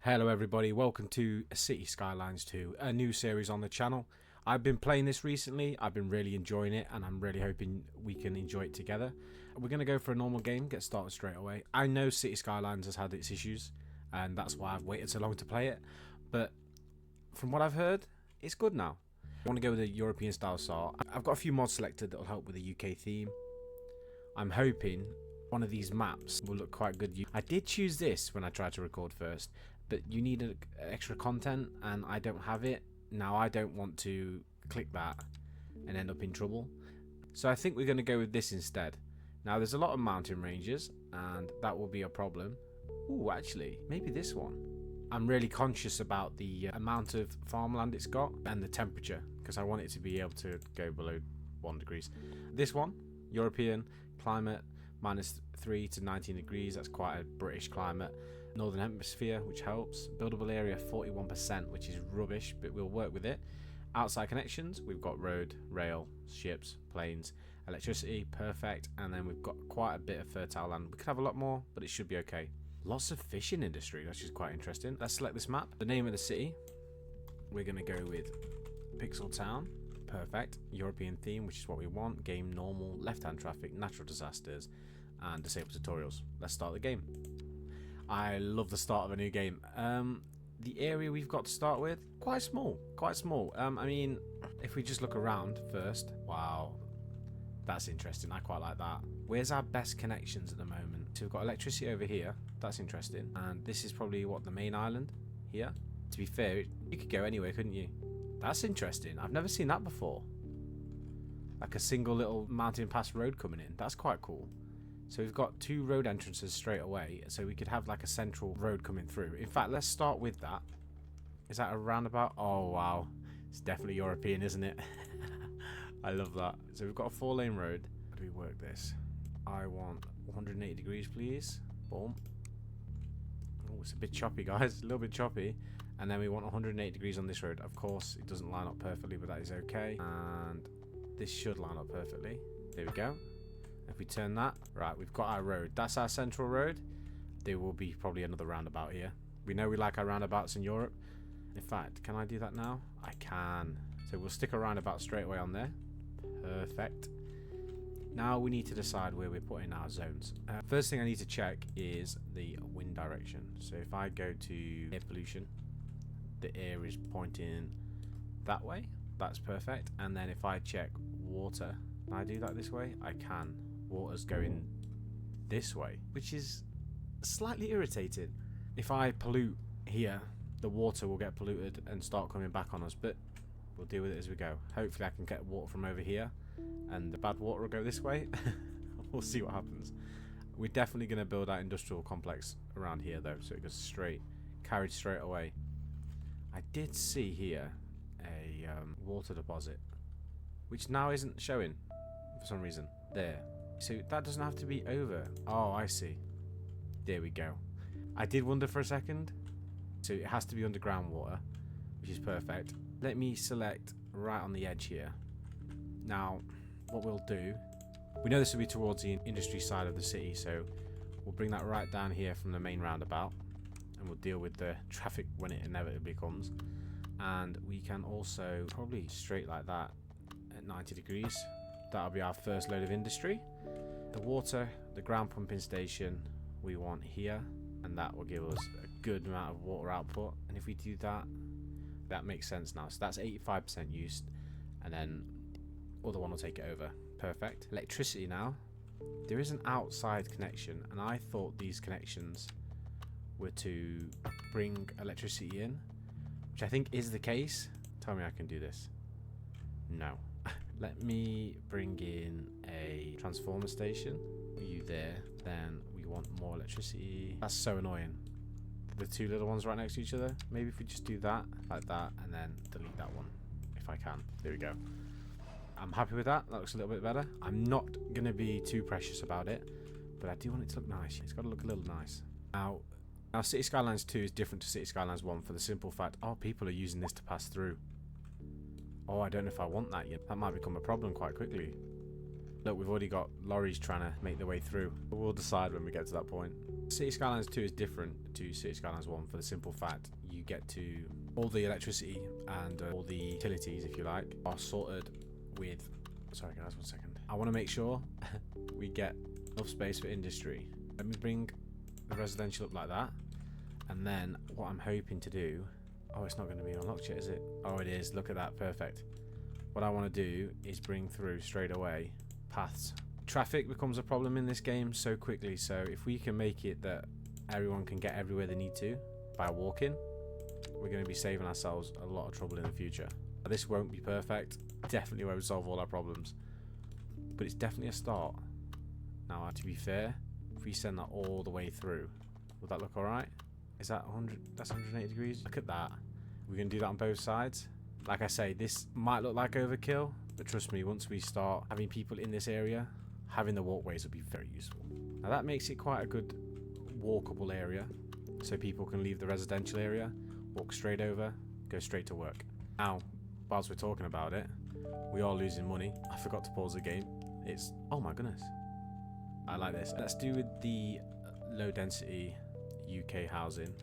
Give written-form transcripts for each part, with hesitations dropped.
Hello everybody, welcome to City Skylines 2, a new series on the channel. I've been playing this recently, I've been really enjoying it, and I'm really hoping we can enjoy it together. We're going to go for a normal game, get started straight away. I know City Skylines has had its issues, and that's why I've waited so long to play it, but from what I've heard, it's good now. I want to go with a European style start. I've got a few mods selected that will help with the UK theme. I'm hoping one of these maps will look quite good. I did choose this when I tried to record first, but you need extra content and I don't have it. Now I don't want to click that and end up in trouble. So I think we're going to go with this instead. Now there's a lot of mountain ranges and that will be a problem. Ooh, actually, maybe this one. I'm really conscious about the amount of farmland it's got and the temperature because I want it to be able to go below 1 degrees. This one, European climate, -3 to 19 degrees. That's quite a British climate. Northern hemisphere, which helps. Buildable area 41%, which is rubbish, but we'll work with it. Outside connections, we've got road, rail, ships, planes, electricity, perfect. And then we've got quite a bit of fertile land. We could have a lot more, but it should be okay. Lots of fishing industry, which is quite interesting. Let's select this map. The name of the city, we're going to go with Pixel Town. Perfect. European theme, which is what we want. Game normal, left-hand traffic, natural disasters, and disable tutorials. Let's start the game. I love the start of a new game. The area we've got to start with, quite small. I mean, if we just look around first, wow, that's interesting. I quite like that. Where's our best connections at the moment? So we've got electricity over here. That's interesting. And this is probably what, the main island here. To be fair, you could go anywhere, couldn't you? That's interesting. I've never seen that before. Like a single little mountain pass road coming in. That's quite cool. So we've got 2 road entrances straight away, so we could have like a central road coming through. In fact, let's start with that. Is that a roundabout? Oh wow, it's definitely European, isn't it? I love that. So we've got a 4-lane road. How do we work this? I want 180 degrees, please. Boom. Oh, it's a bit choppy, guys. A little bit choppy. And then we want 180 degrees on this road. Of course, it doesn't line up perfectly, but that is okay. And this should line up perfectly. There we go. If we turn that, right, we've got our road. That's our central road. There will be probably another roundabout here. We know we like our roundabouts in Europe. In fact, can I do that now? I can. So we'll stick a roundabout straight away on there. Perfect. Now we need to decide where we're putting our zones. First thing I need to check is the wind direction. So if I go to air pollution, the air is pointing that way. That's perfect. And then if I check water, can I do that this way? I can. Water's going this way, which is slightly irritating. If I pollute here, the water will get polluted and start coming back on us, but we'll deal with it as we go. Hopefully I can get water from over here and the bad water will go this way. We'll see what happens. We're definitely going to build our industrial complex around here though, so it goes straight, carried straight away. I did see here a water deposit, which now isn't showing for some reason. There. So that doesn't have to be over. Oh, I see. There we go. I did wonder for a second. So it has to be underground water, which is perfect. Let me select right on the edge here. Now, what we'll do, we know this will be towards the industry side of the city, so we'll bring that right down here from the main roundabout, and we'll deal with the traffic when it inevitably comes. And we can also probably straight like that at 90 degrees. That'll be our first load of industry. The water, the ground pumping station we want here, and that will give us a good amount of water output. And if we do that, that makes sense now. So that's 85% used, and then other one will take it over. Perfect. Electricity now. There is an outside connection, and I thought these connections were to bring electricity in, which I think is the case. Tell me I can do this. No. Let me bring in a transformer station. You there. Then we want more electricity. That's so annoying. The 2 little ones right next to each other. Maybe if we just do that, like that, and then delete that one, if I can. There we go. I'm happy with that. That looks a little bit better. I'm not going to be too precious about it, but I do want it to look nice. It's got to look a little nice. Now City Skylines 2 is different to City Skylines 1 for the simple fact, oh, people are using this to pass through. Oh, I don't know if I want that yet. That might become a problem quite quickly. Look, we've already got lorries trying to make their way through. But we'll decide when we get to that point. City Skylines 2 is different to City Skylines 1 for the simple fact you get to all the electricity and all the utilities, if you like, are sorted with. Sorry guys, 1 second. I want to make sure we get enough space for industry. Let me bring the residential up like that, and then what I'm hoping to do. Oh, it's not going to be unlocked yet, is it? Oh, it is. Look at that. Perfect. What I want to do is bring through straight away paths. Traffic becomes a problem in this game so quickly, so if we can make it that everyone can get everywhere they need to by walking, we're going to be saving ourselves a lot of trouble in the future. This won't be perfect, definitely won't solve all our problems, but it's definitely a start. Now, to be fair, if we send that all the way through, would that look alright? Is that 100? That's 180 degrees. Look at that. We're going to do that on both sides. Like I say, this might look like overkill, but trust me, once we start having people in this area, having the walkways will be very useful. Now that makes it quite a good walkable area, so people can leave the residential area, walk straight over, go straight to work. Now, whilst we're talking about it, we are losing money. I forgot to pause the game. It's, oh my goodness. I like this. Let's do with the low density UK housing,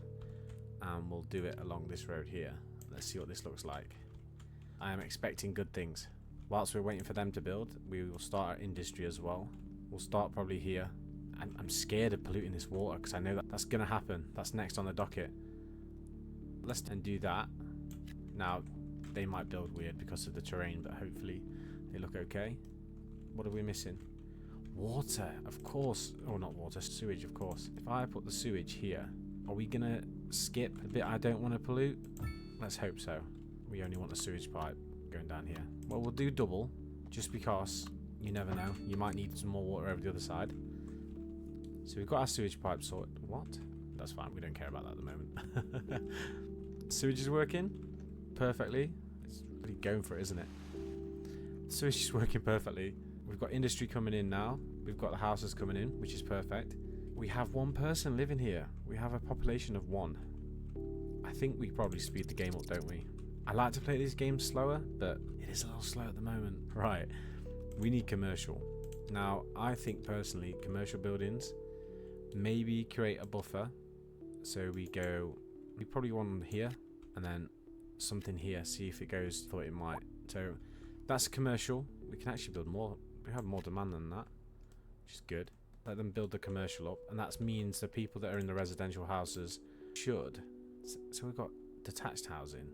and we'll do it along this road here. Let's see what this looks like. I am expecting good things. Whilst we're waiting for them to build, we will start our industry as well. We'll start probably here. I'm scared of polluting this water because I know that that's going to happen. That's next on the docket. Let's then do that. Now, they might build weird because of the terrain, but hopefully they look okay. What are we missing? Water, of course. Oh, not water, sewage, of course. If I put the sewage here, are we going to skip the bit I don't want to pollute? Let's hope so. We only want the sewage pipe going down here. Well, we'll do double, just because you never know. You might need some more water over the other side. So we've got our sewage pipe sorted. What? That's fine. We don't care about that at the moment. Sewage is working perfectly. It's really going for it, isn't it? Sewage is working perfectly. We've got industry coming in now. We've got the houses coming in, which is perfect. We have one person living here. We have a population of 1. I think we probably speed the game up, don't we? I like to play these games slower, but it is a little slow at the moment. Right, we need commercial. Now, I think personally, commercial buildings, maybe create a buffer. So we probably want them here, and then something here, see if it goes, thought it might. So that's commercial. We can actually build more. We have more demand than that, which is good. Let them build the commercial up, and that means the people that are in the residential houses should. So we've got detached housing,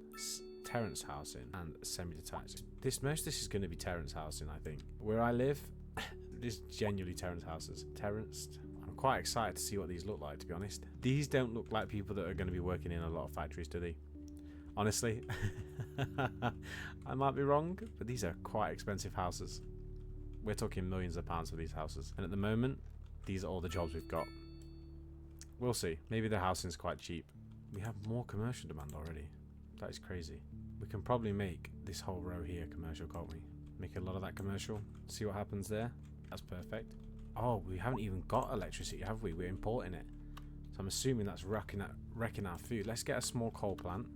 terrace housing, and semi-detached. Most of this is going to be terrace housing, I think. Where I live, there's genuinely terrace houses. Terraced. I'm quite excited to see what these look like, to be honest. These don't look like people that are going to be working in a lot of factories, do they? Honestly, I might be wrong, but these are quite expensive houses. We're talking millions of pounds for these houses, and at the moment, these are all the jobs we've got. We'll see. Maybe the housing's quite cheap. We have more commercial demand already. That is crazy. We can probably make this whole row here commercial, can't we? Make a lot of that commercial. See what happens there. That's perfect. Oh, we haven't even got electricity, have we? We're importing it. So I'm assuming that's wrecking our food. Let's get a small coal plant,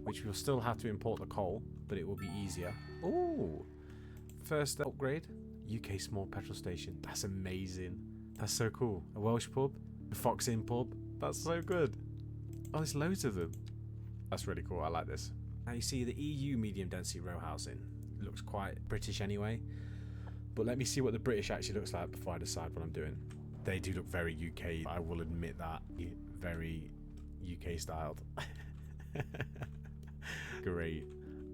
which we'll still have to import the coal, but it will be easier. Ooh! First upgrade. UK small petrol station. That's amazing. That's so cool. A Welsh pub. A Fox Inn pub. That's so good. Oh, there's loads of them. That's really cool. I like this. Now you see the EU medium density row housing. It looks quite British anyway. But let me see what the British actually looks like before I decide what I'm doing. They do look very UK. I will admit that. Very UK styled. Great.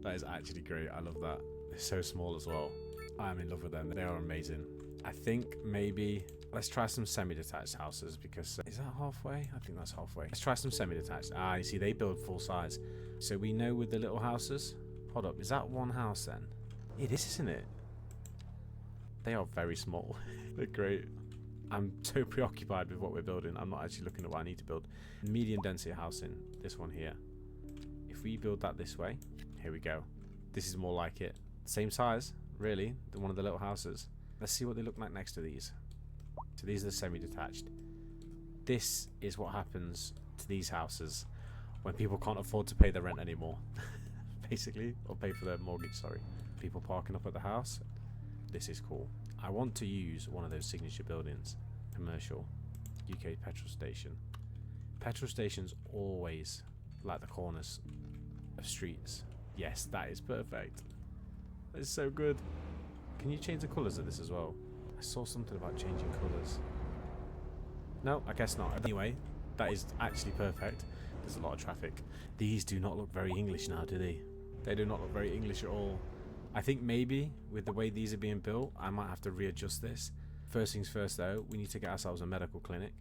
That is actually great. I love that. They're so small as well. I am in love with them. They are amazing. I think maybe let's try some semi-detached houses, because is that halfway? I think that's halfway. Let's try some semi-detached. Ah, you see, they build full size. So we know with the little houses. Hold up, is that one house then? It is, isn't it? They are very small. They're great. I'm so preoccupied with what we're building. I'm not actually looking at what I need to build. Medium density housing. This one here. If we build that this way, here we go. This is more like it. Same size, really, than one of the little houses. Let's see what they look like next to these. So these are the semi-detached. This is what happens to these houses when people can't afford to pay their rent anymore. Basically, or pay for their mortgage, sorry. People parking up at the house. This is cool. I want to use one of those signature buildings. Commercial. UK petrol station. Petrol stations always like the corners of streets. Yes, that is perfect. That is so good. Can you change the colours of this as well? I saw something about changing colours. No, I guess not. Anyway, that is actually perfect. There's a lot of traffic. These do not look very English now, do they? They do not look very English at all. I think maybe with the way these are being built, I might have to readjust this. First things first though, we need to get ourselves a medical clinic.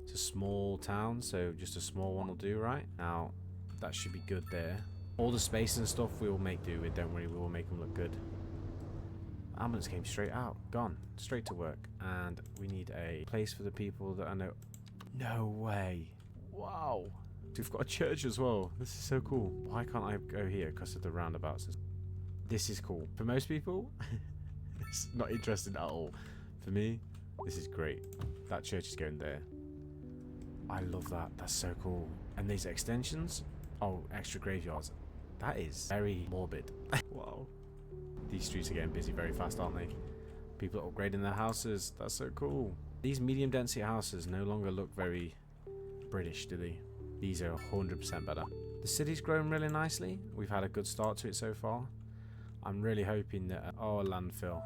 It's a small town, so just a small one will do, right? Now, that should be good there. All the space and stuff we will make do with, don't worry, we will make them look good. Ambulance came straight out, gone, straight to work. And we need a place for the people that I know. No way. Wow. We've got a church as well. This is so cool. Why can't I go here? Because of the roundabouts. This is cool. For most people, it's not interesting at all. For me, this is great. That church is going there. I love that. That's so cool. And these extensions. Oh, extra graveyards. That is very morbid. Wow. These streets are getting busy very fast, aren't they? People are upgrading their houses. That's so cool. These medium density houses no longer look very British, do they? These are 100% better. The city's grown really nicely. We've had a good start to it so far. I'm really hoping that... oh, a landfill.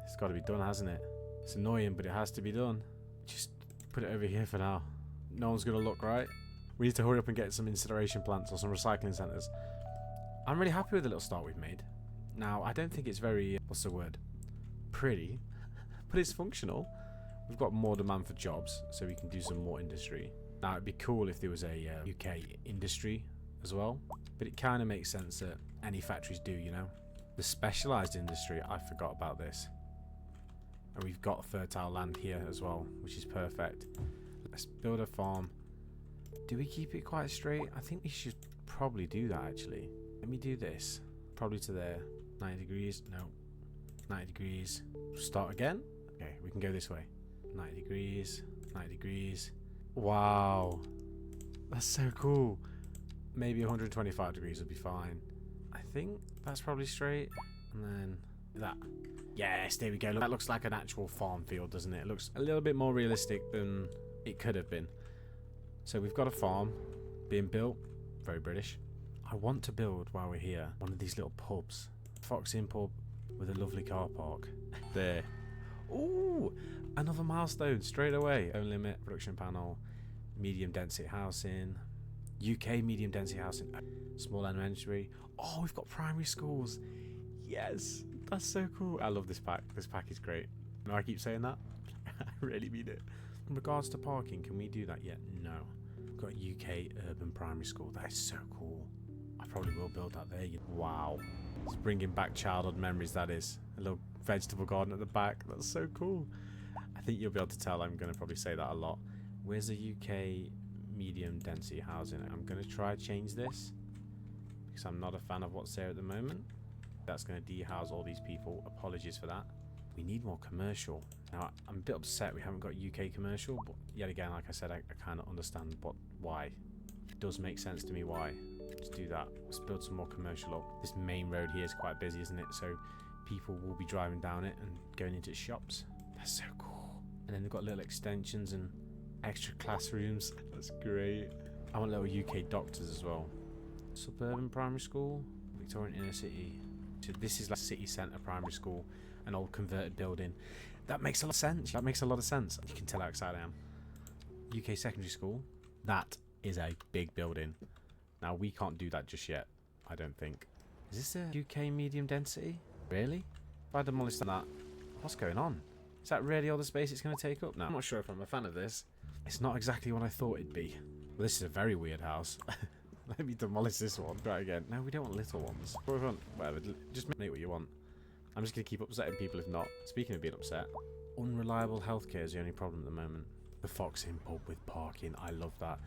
It's got to be done, hasn't it? It's annoying, but it has to be done. Just put it over here for now. No one's going to look, right? We need to hurry up and get some incineration plants or some recycling centres. I'm really happy with the little start we've made. Now, I don't think it's very... what's the word? Pretty. But it's functional. We've got more demand for jobs, so we can do some more industry. Now, it'd be cool if there was a UK industry as well, but it kind of makes sense that any factories do, you know. The specialised industry, I forgot about this. And we've got fertile land here as well, which is perfect. Let's build a farm. Do we keep it quite straight? I think we should probably do that, actually. Let me do this. Probably to there. 90 degrees. No. 90 degrees. Start again. Okay, we can go this way. 90 degrees. 90 degrees. Wow, that's so cool. Maybe 125 degrees would be fine. I think that's probably straight. And then that. Yes, there we go. That looks like an actual farm field, doesn't it? It looks a little bit more realistic than it could have been. So we've got a farm being built. Very British. I want to build, while we're here, one of these little pubs. Fox Inn pub with a lovely car park. There. Ooh, another milestone straight away. Own limit, production panel, medium density housing, UK medium density housing, small elementary. Oh, we've got primary schools. Yes, that's so cool. I love this pack. This pack is great. No, I keep saying that. I really mean it. In regards to parking, can we do that yet? No. We've got UK urban primary school. That is so cool. I probably will build that there. Wow. It's bringing back childhood memories, that is. A little vegetable garden at the back. That's so cool. I think you'll be able to tell I'm going to probably say that a lot. Where's the UK medium density housing? I'm going to try to change this because I'm not a fan of what's there at the moment. That's going to de-house all these people. Apologies for that. We need more commercial. Now, I'm a bit upset we haven't got UK commercial, but yet again, like I said, I kind of understand why. It does make sense to me why. Let's do that. Let's build some more commercial up. This main road here is quite busy, isn't it? So people will be driving down it and going into shops. That's so cool. And then they've got little extensions and extra classrooms. That's great. I want little UK doctors as well. Suburban primary school, Victorian inner city. So this is like city centre primary school, an old converted building. That makes a lot of sense. That makes a lot of sense. You can tell how excited I am. UK secondary school. That is a big building. Now we can't do that just yet, I don't think. Is this a UK medium density? Really? If I demolish that, what's going on? Is that really all the space it's going to take up now? I'm not sure if I'm a fan of this. It's not exactly what I thought it'd be. Well, this is a very weird house. Let me demolish this one. Try again. No, we don't want little ones. Or we want, whatever, just make what you want. I'm just going to keep upsetting people if not. Speaking of being upset, unreliable healthcare is the only problem at the moment. The Fox Inn pub with parking, I love that.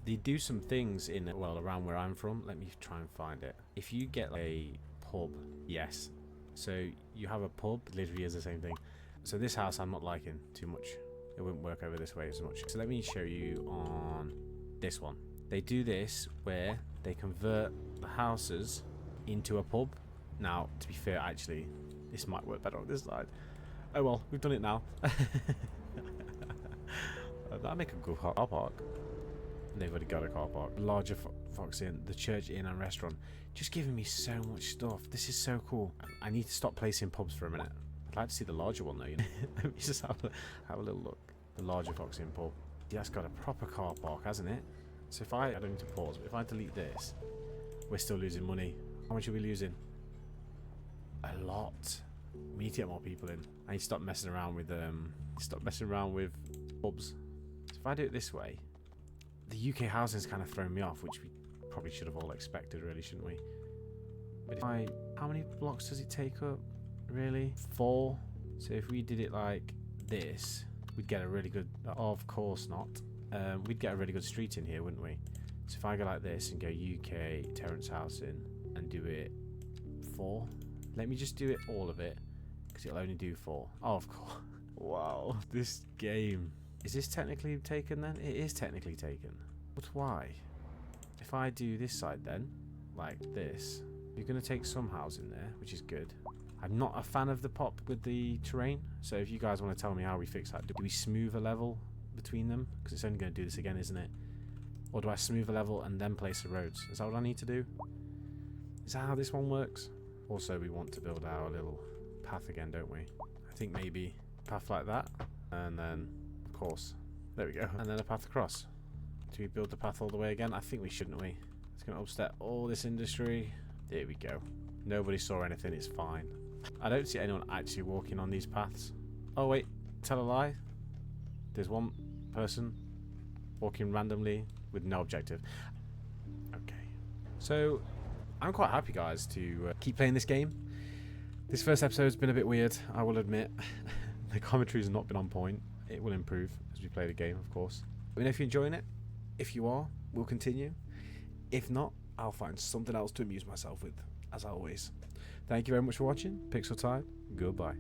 They do some things in, well, around where I'm from. Let me try and find it. If you get a pub, yes. So you have a pub, literally is the same thing. So this house I'm not liking too much. It wouldn't work over this way as much. So let me show you on this one. They do this where they convert the houses into a pub. Now, to be fair, actually, this might work better on this side. Oh well, we've done it now. That'd make a good car park. They've already got a car park. Larger Fox Inn, the church inn and restaurant. Just giving me so much stuff. This is so cool. I need to stop placing pubs for a minute. I'd like to see the larger one though, you know. Let me just have a little look. The larger Fox Inn pub. Yeah, it's got a proper car park, hasn't it? So if I don't need to pause, but if I delete this, we're still losing money. How much are we losing? A lot. We need to get more people in. I need to stop messing around with pubs. So if I do it this way, the UK housing's kind of thrown me off, which we probably should have all expected, really, shouldn't we? But if how many blocks does it take up? Really? 4. So if we did it like this, we'd get a really good. Of course not. We'd get a really good street in here, wouldn't we? So if I go like this and go UK Terrace Housing and do it 4. Let me just do it all of it, because it'll only do 4. Oh, of course. Wow. This game. Is this technically taken then? It is technically taken. But why? If I do this side then, like this, you're going to take some housing there, which is good. I'm not a fan of the pop with the terrain, so if you guys want to tell me how we fix that, do we smooth a level between them? Because it's only going to do this again, isn't it? Or do I smooth a level and then place the roads? Is that what I need to do? Is that how this one works? Also, we want to build our little path again, don't we? I think maybe a path like that, and then, of course, there we go, and then a path across. Do we build the path all the way again? I think we shouldn't we? It's going to upset all this industry. There we go. Nobody saw anything, it's fine. I don't see anyone actually walking on these paths. Oh wait, tell a lie. There's one person walking randomly with no objective. Okay. So, I'm quite happy, guys, to keep playing this game. This first episode's been a bit weird, I will admit. The commentary's not been on point. It will improve as we play the game, of course. Let me know if you're enjoying it. If you are, we'll continue. If not, I'll find something else to amuse myself with, as always. Thank you very much for watching. Pixel Tide, goodbye.